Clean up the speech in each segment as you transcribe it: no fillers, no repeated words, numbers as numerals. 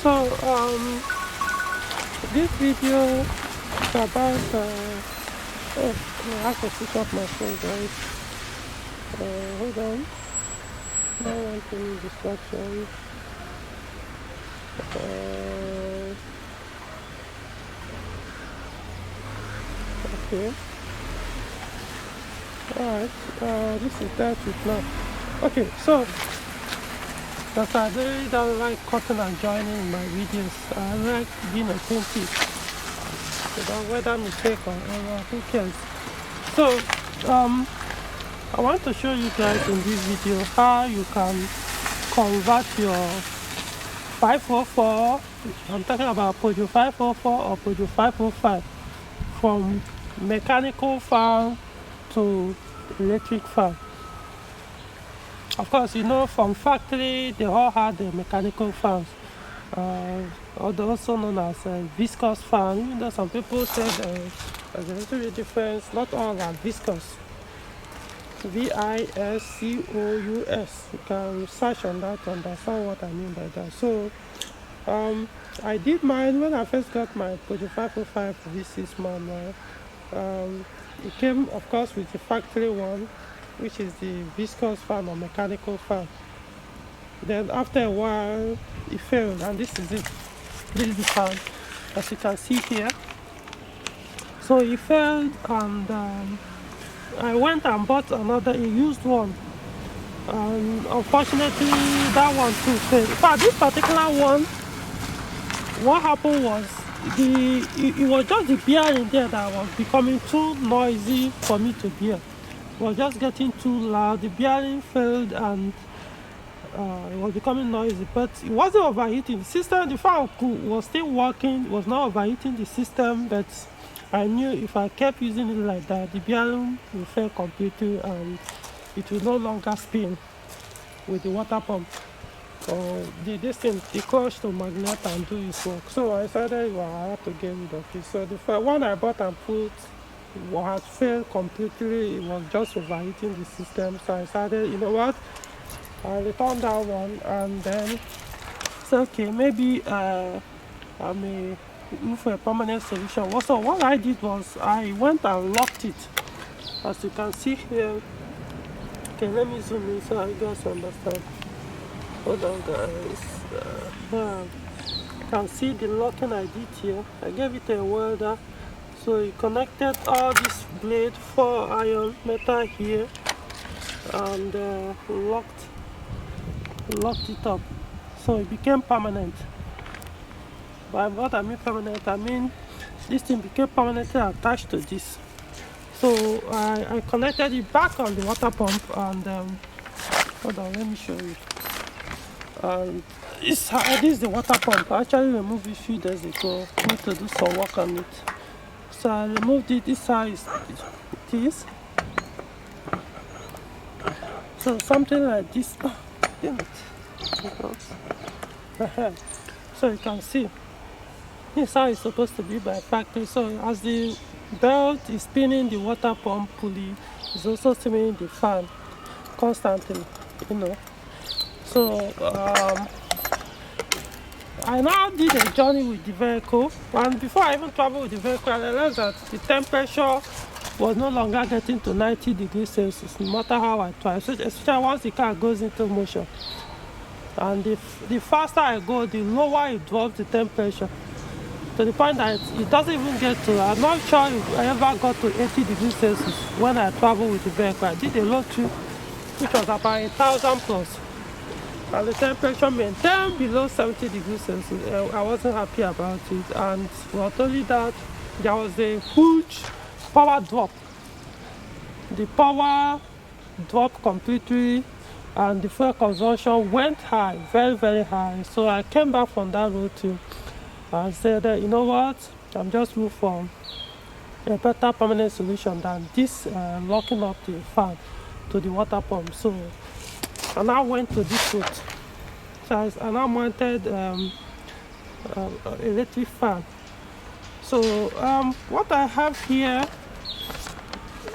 So this video is about I have to switch off my phone, guys. Hold on. I don't want any distractions. Okay. Alright. This is that with now. Okay, so because I really don't like cutting and joining in my videos. I like being authentic. Whether mistake or error, who cares? So I want to show you guys in this video how you can convert your 544, I'm talking about Peugeot 544 or Peugeot 545, from mechanical fan to electric fan. Of course, you know, from factory they all had the mechanical fans, also known as viscous fan. Even though some people said there's a little bit difference, not all are viscous. Viscous. You can search on that to understand what I mean by that. So I did mine when I first got my Peugeot 505 V6 manual. It came, of course, with the factory one, which is the viscous fan or mechanical fan. Then after a while it failed, and this is it. This is the fan, as you can see here. So it failed, and I went and bought another used one, and unfortunately that one too failed. In fact, this particular one, what happened was it was just the bearing there that was becoming too noisy for me to bear. It was just getting too loud. The bearing failed, and it was becoming noisy, but it wasn't overheating. The system, the fan was still working. It was not overheating the system, but I knew if I kept using it like that, the bearing will fail completely and it will no longer spin with the water pump. So the clutch to magnet and do its work. So I decided, well, I have to get rid of it. So the first one I bought and put had failed completely. It was just overheating the system. So I decided, you know what, I returned that one, and then said, okay, maybe I may look for a permanent solution. So what I did was I went and locked it, as you can see here. Okay, let me zoom in so you guys understand. Hold on, guys. You can see the locking I did here. I gave it a welder, so it connected all this blade 4 iron metal here, and locked it up, so it became permanent. By what I mean permanent, I mean this thing became permanently attached to this. So I connected it back on the water pump, and hold on, let me show you. This is the water pump. I actually removed it a few days ago. I need to do some work on it. So I removed it. This size it is. So something like this. Damn it. So you can see this is how it's supposed to be by factory. So as the belt is spinning, the water pump pulley is also spinning the fan constantly, you know. So I now did a journey with the vehicle, and before I even traveled with the vehicle, I realized that the temperature was no longer getting to 90 degrees Celsius, no matter how I try, especially once the car goes into motion. And the faster I go, the lower it drops the temperature, to the point that it doesn't even get to, I'm not sure if I ever got to 80 degrees Celsius when I traveled with the vehicle. I did a road trip which was about 1,000 plus, and the temperature maintained below 70 degrees Celsius. I wasn't happy about it, and not only that, there was a huge power drop. The power dropped completely, and the fuel consumption went high, very, very high. So I came back from that road trip and said, you know what, I'm just looking for a better permanent solution than this locking up the fan to the water pump. So I now went to this route. So I now mounted electric fan. So what I have here,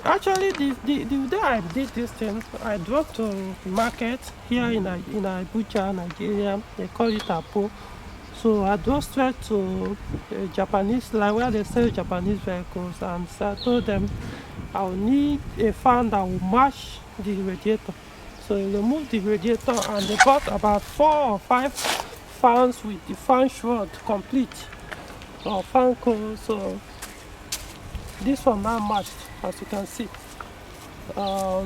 actually the day I did this thing, I drove to market here in Abuja, Nigeria. They call it Apo. So I drove straight to a Japanese line where they sell Japanese vehicles, and so I told them I will need a fan that will match the radiator. So they removed the radiator and they got about 4 or 5 fans with the fan shroud complete or fan coil. So this one now matched, as you can see. So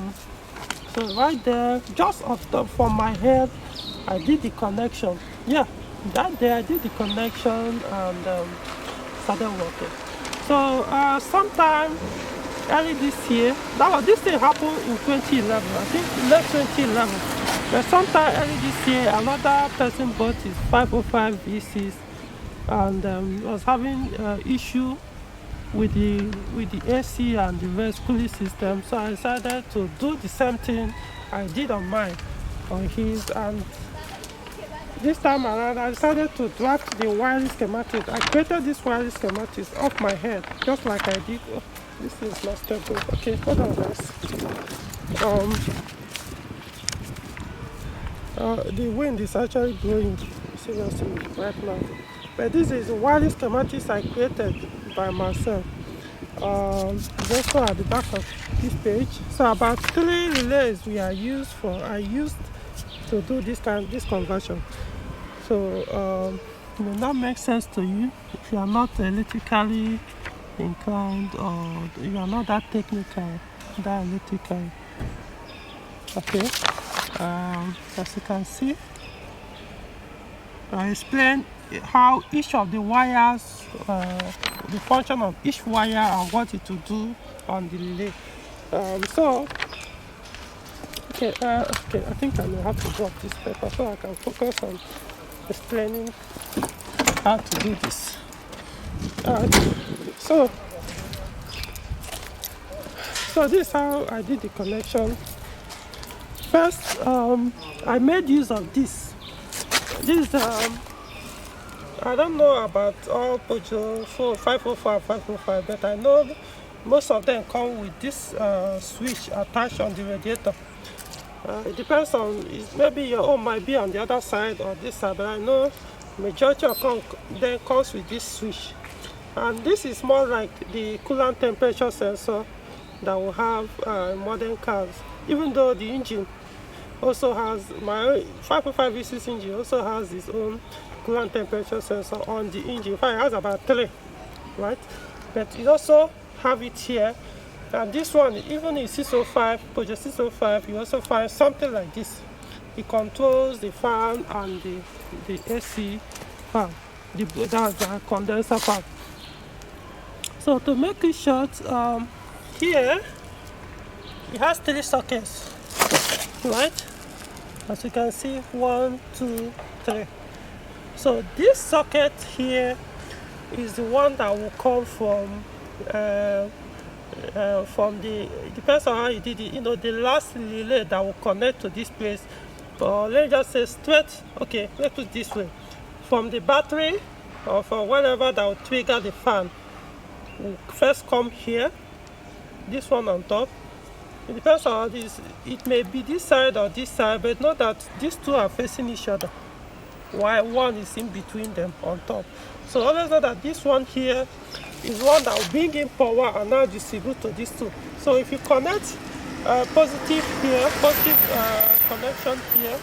right there, just off the from my head, I did the connection. Yeah, that day I did the connection and started working. So sometime early this year, this thing happened in 2011. I think late 2011. But sometime early this year, another person bought his 505 V6 and was having issue with the AC and the reverse cooling system. So I decided to do the same thing I did on mine, on his, and this time around I decided to draft the wiring schematic. I created this wiring schematics off my head, just like I did. Oh, this is not stable. Okay, hold on guys. The wind is actually blowing seriously right now. But this is the wiring schematics I created by myself. Just at the back of this page. So about 3 relays I used to do this conversion. So it may not make sense to you if you are not electrically inclined or you are not that technical, that electrical. Okay. As you can see, I explained how each of the wires, the function of each wire and what it will do on the relay. Okay, I think I may have to drop this paper so I can focus on explaining how to do this. So this is how I did the connection. First, I made use of this. I don't know about all Peugeot 505, but I know most of them come with this switch attached on the radiator. It depends on, maybe your own might be on the other side or this side, but I know majority of them comes with this switch. And this is more like the coolant temperature sensor that will have modern cars, even though the engine also has, my 505 V6 engine also has its own coolant temperature sensor on the engine. In fact, it has about 3, right? But it also have it here. And this one, even in 605, Peugeot 605, you also find something like this. It controls the fan and the AC fan, that's the condenser fan. So to make it short, here it has 3 sockets, right? As you can see, 1, 2, 3. So this socket here is the one that will come from the, it depends on how you did it, the last relay that will connect to this place. But let's just say straight, okay, let's put it this way. From the battery or from whatever that will trigger the fan will first come here, this one on top. It depends on how this, it may be this side or this side, but know that these two are facing each other, while one is in between them on top. So always know that this one here is one that will bring in power and now distribute to these two. So if you connect positive here, positive connection here,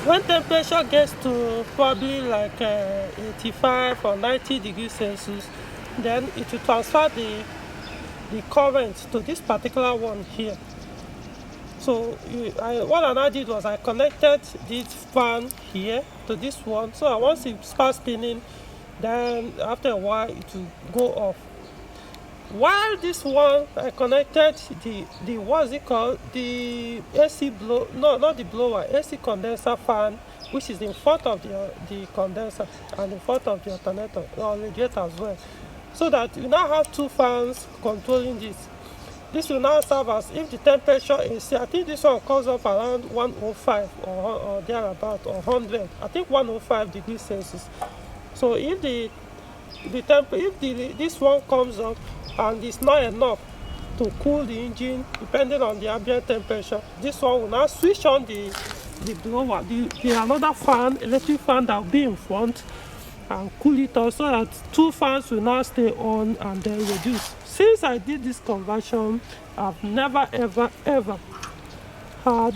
when temperature gets to probably like 85 or 90 degrees Celsius, then it will transfer the current to this particular one here. So what I did was I connected this fan here to this one. So once it starts spinning, then after a while it will go off. While this one, I connected the what's it called, the AC blow, no, not the blower, AC condenser fan, which is in front of the condenser and in front of the alternator or radiator as well. So that you now have 2 fans controlling this. This will now serve as, if the temperature is, I think this one comes up around 105 or thereabout, or 100. I think 105 degrees Celsius. So if this one comes up and it's not enough to cool the engine, depending on the ambient temperature, this one will now switch on the the blower, the another fan, electric fan that will be in front, and cool it off so that two fans will now stay on and then reduce. Since I did this conversion, I've never ever had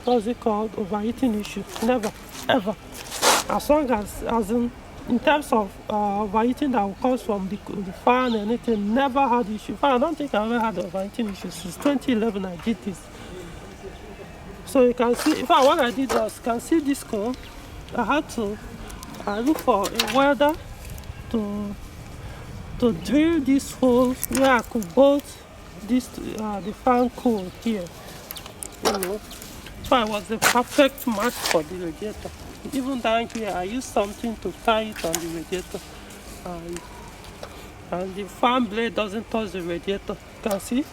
what's it called, overheating issue. Never ever. As long as in terms of overheating that will come from the fan and anything, never had issue. I don't think I ever had overheating issue since 2011 I did this. So you can see, in fact, what I did was, you can see this code. I look for a welder to drill this hole where I could bolt this the fan cool here. So it was a perfect match for the radiator. Even down here, I used something to tie it on the radiator, and the fan blade doesn't touch the radiator. You can see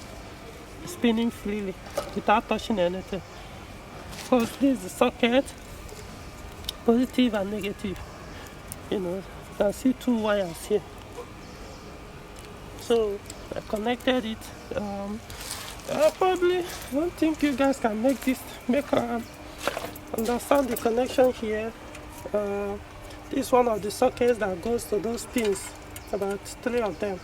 spinning freely without touching anything. Because this is the socket, positive and negative. You can see two wires here. So I connected it. I probably don't think you guys can understand the connection here. This is one of the sockets that goes to those pins, about 3 of them.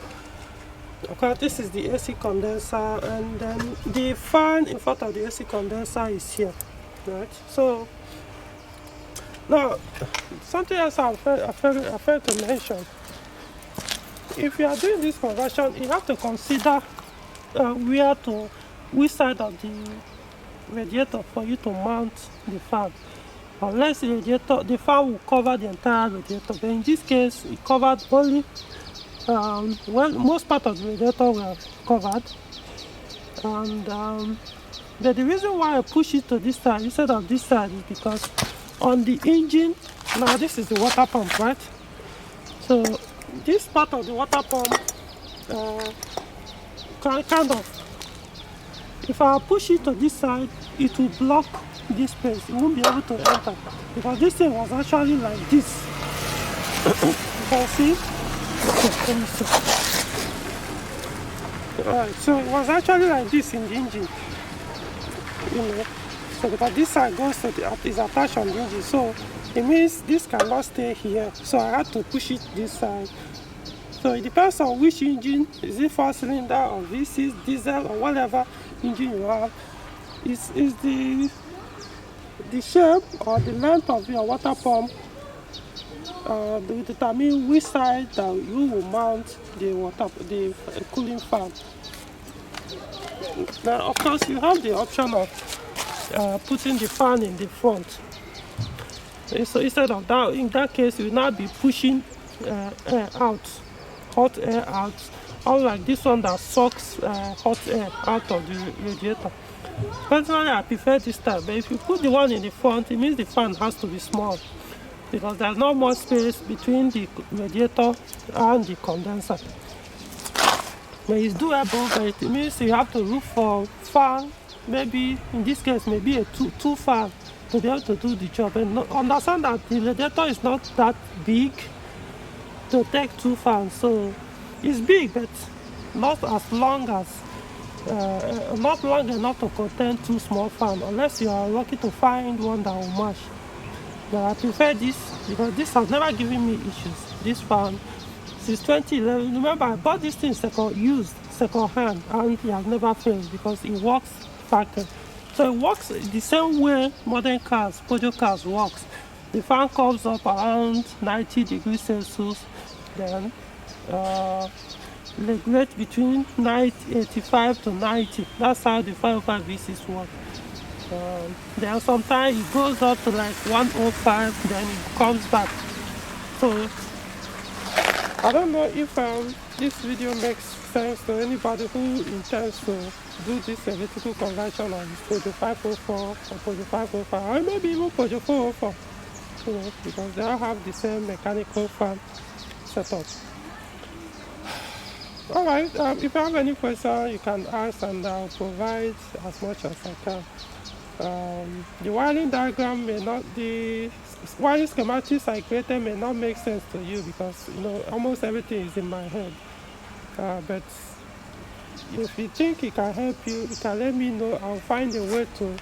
Okay, this is the AC condenser, and then the fan in front of the AC condenser is here, right? So now something else I failed to mention. If you are doing this conversion, you have to consider which side of the radiator for you to mount the fan. Unless the fan will cover the entire radiator, but in this case it covered only most part of the radiator were covered, and but the reason why I push it to this side instead of this side is because on the engine, now this is the water pump, right? So this part of the water pump kind of, if I push it to this side, it will block this space. It won't be able to enter because this thing was actually like this. You can see. Let me see. Alright, so it was actually like this in the engine. So because this side goes to is attached on the engine, so it means this cannot stay here. So I had to push it this side. So it depends on which engine. Is it 4-cylinder or V6, diesel, or whatever engine you have. Is the shape or the length of your water pump will determine which side that you will mount the cooling fan. Now, of course, you have the option of putting the fan in the front. So instead of that, in that case, you will now be pushing air out, hot air out, unlike this one that sucks hot air out of the radiator. Personally, I prefer this type, but if you put the one in the front, it means the fan has to be small because there's not much space between the radiator and the condenser. But it's doable, but it means you have to look for fan, maybe in this case, maybe a two fan to be able to do the job. And understand that the radiator is not that big to take 2 fans, so it's big, but not as long as not long enough to contain 2 small fans, unless you are lucky to find one that will match. But I prefer this because this has never given me issues. This fan since 2011. Remember, I bought this thing second hand, and it has never failed because it works factory. So it works the same way modern cars, Peugeot cars works. The fan comes up around 90 degrees Celsius, then regulate between 85 to 90. That's how the 505 V6 works. Then sometimes it goes up to like 105, then it comes back. So I don't know if this video makes sense to anybody who intends to do this electrical conversion on Peugeot 504 or Peugeot 505, or maybe even Peugeot 404, because they all have the same mechanical fan setup. Alright, if you have any questions, you can ask and I'll provide as much as I can. The wiring diagram the wiring schematics I created may not make sense to you because almost everything is in my head. But if you think it can help you, you can let me know. I'll find a way to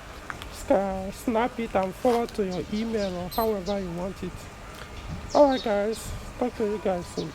just snap it and forward to your email or however you want it. Alright guys, talk to you guys soon.